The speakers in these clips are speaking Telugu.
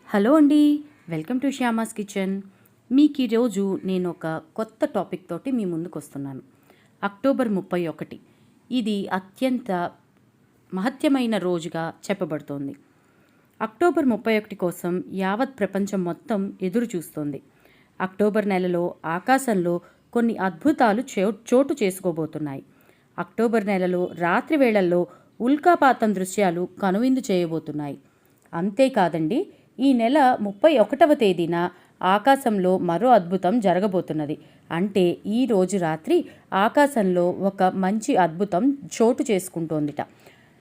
హలో అండి, వెల్కమ్ టు శ్యామాస్ కిచెన్. మీకు ఈరోజు నేను ఒక కొత్త టాపిక్ తోటి మీ ముందుకు వస్తున్నాను. అక్టోబర్ 31 ఇది అత్యంత మహత్యమైన రోజుగా చెప్పబడుతోంది. అక్టోబర్ 31 కోసం యావత్ ప్రపంచం మొత్తం ఎదురు చూస్తోంది. అక్టోబర్ నెలలో ఆకాశంలో కొన్ని అద్భుతాలు చోటు చేసుకోబోతున్నాయి. అక్టోబర్ నెలలో రాత్రి వేళల్లో ఉల్కాపాతం దృశ్యాలు కనువిందు చేయబోతున్నాయి. అంతేకాదండి, ఈ నెల 31వ తేదీన ఆకాశంలో మరో అద్భుతం జరగబోతున్నది. అంటే ఈ రోజు రాత్రి ఆకాశంలో ఒక మంచి అద్భుతం చోటు చేసుకుంటోందిట.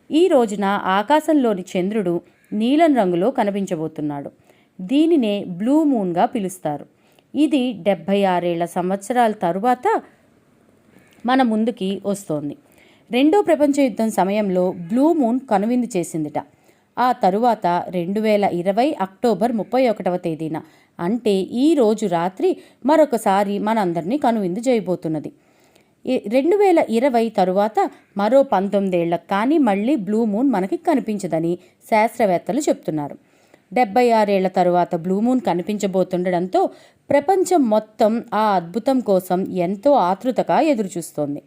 ఈ రోజున ఆకాశంలోని చంద్రుడు నీలం రంగులో కనిపించబోతున్నాడు. దీనినే బ్లూ మూన్గా పిలుస్తారు. ఇది 76 సంవత్సరాల తరువాత మన ముందుకి వస్తోంది. రెండో ప్రపంచ యుద్ధం సమయంలో బ్లూ మూన్ కనువిందు చేసిందిట. ఆ తరువాత 2020 అక్టోబర్ 31వ తేదీన అంటే ఈ రోజు రాత్రి మరొకసారి మనందరినీ కనువిందు చేయబోతున్నది. 2020 తరువాత మరో 19 ఏళ్లకు కానీ మళ్ళీ బ్లూ మూన్ మనకి కనిపించదని శాస్త్రవేత్తలు చెప్తున్నారు. 76 ఏళ్ల తరువాత బ్లూ మూన్ కనిపించబోతుండడంతో ప్రపంచం మొత్తం ఆ అద్భుతం కోసం ఎంతో ఆతృతగా ఎదురుచూస్తోంది.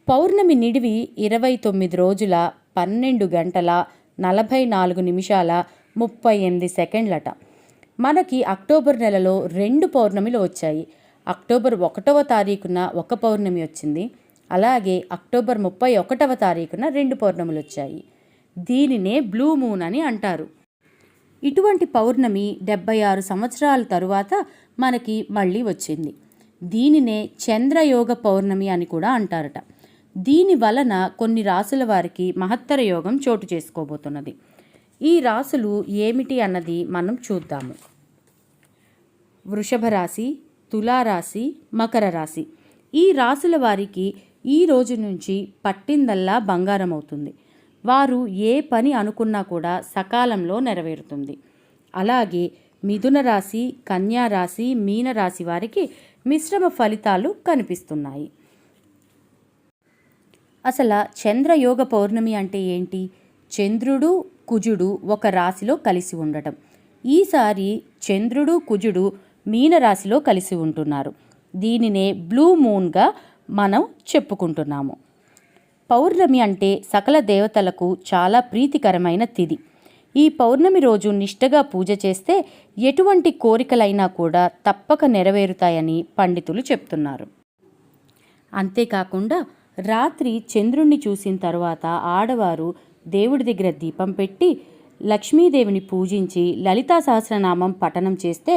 పౌర్ణమి నిడివి 29 రోజుల 12 గంటల 44 నిమిషాల 38 సెకండ్లట. మనకి అక్టోబర్ నెలలో 2 పౌర్ణమిలు వచ్చాయి. అక్టోబర్ 1వ తారీఖున ఒక పౌర్ణమి వచ్చింది. అలాగే అక్టోబర్ 31వ తారీఖున 2 పౌర్ణములు వచ్చాయి. దీనినే బ్లూ మూన్ అని అంటారు. ఇటువంటి పౌర్ణమి 76 సంవత్సరాల తరువాత మనకి మళ్ళీ వచ్చింది. దీనినే చంద్రయోగ పౌర్ణమి అని కూడా అంటారట. దీని వలన కొన్ని రాసుల వారికి మహత్తర యోగం చోటు చేసుకోబోతున్నది. ఈ రాసులు ఏమిటి అన్నది మనం చూద్దాము. వృషభ రాశి, తులారాశి, మకర రాశి. ఈ రాసుల వారికి ఈ రోజు నుంచి పట్టిందల్లా బంగారం అవుతుంది. వారు ఏ పని అనుకున్నా కూడా సకాలంలో నెరవేరుతుంది. అలాగే మిథున రాశి, కన్యా రాశి, మీన రాశి వారికి మిశ్రమ ఫలితాలు కనిపిస్తున్నాయి. అసలు చంద్రయోగ పౌర్ణమి అంటే ఏంటి? చంద్రుడు కుజుడు ఒక రాశిలో కలిసి ఉండటం. ఈసారి చంద్రుడు కుజుడు మీన రాశిలో కలిసి ఉంటున్నారు. దీనినే బ్లూ మూన్గా మనం చెప్పుకుంటున్నాము. పౌర్ణమి అంటే సకల దేవతలకు చాలా ప్రీతికరమైన తిథి. ఈ పౌర్ణమి రోజు నిష్టగా పూజ చేస్తే ఎటువంటి కోరికలైనా కూడా తప్పక నెరవేరుతాయని పండితులు చెప్తున్నారు. అంతేకాకుండా రాత్రి చంద్రుణ్ణి చూసిన తర్వాత ఆడవారు దేవుడి దగ్గర దీపం పెట్టి లక్ష్మీదేవిని పూజించి లలితా సహస్రనామం పఠనం చేస్తే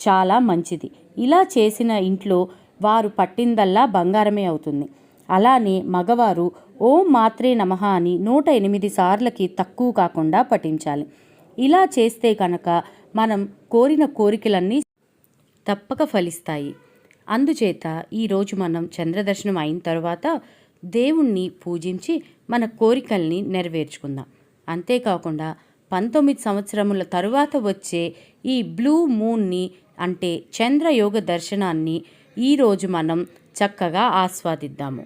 చాలా మంచిది. ఇలా చేసిన ఇంట్లో వారు పట్టిందల్లా బంగారమే అవుతుంది. అలానే మగవారు ఓం మాత్రే నమః అని 108 సార్లకి తక్కువ కాకుండా పఠించాలి. ఇలా చేస్తే కనుక మనం కోరిన కోరికలన్నీ తప్పక ఫలిస్తాయి. అందుచేత ఈరోజు మనం చంద్రదర్శనం అయిన తర్వాత దేవుణ్ణి పూజించి మన కోరికల్ని నెరవేర్చుకుందాం. అంతేకాకుండా 19 సంవత్సరముల తరువాత వచ్చే ఈ బ్లూ మూన్ని అంటే చంద్రయోగ దర్శనాన్ని ఈరోజు మనం చక్కగా ఆస్వాదిద్దాము.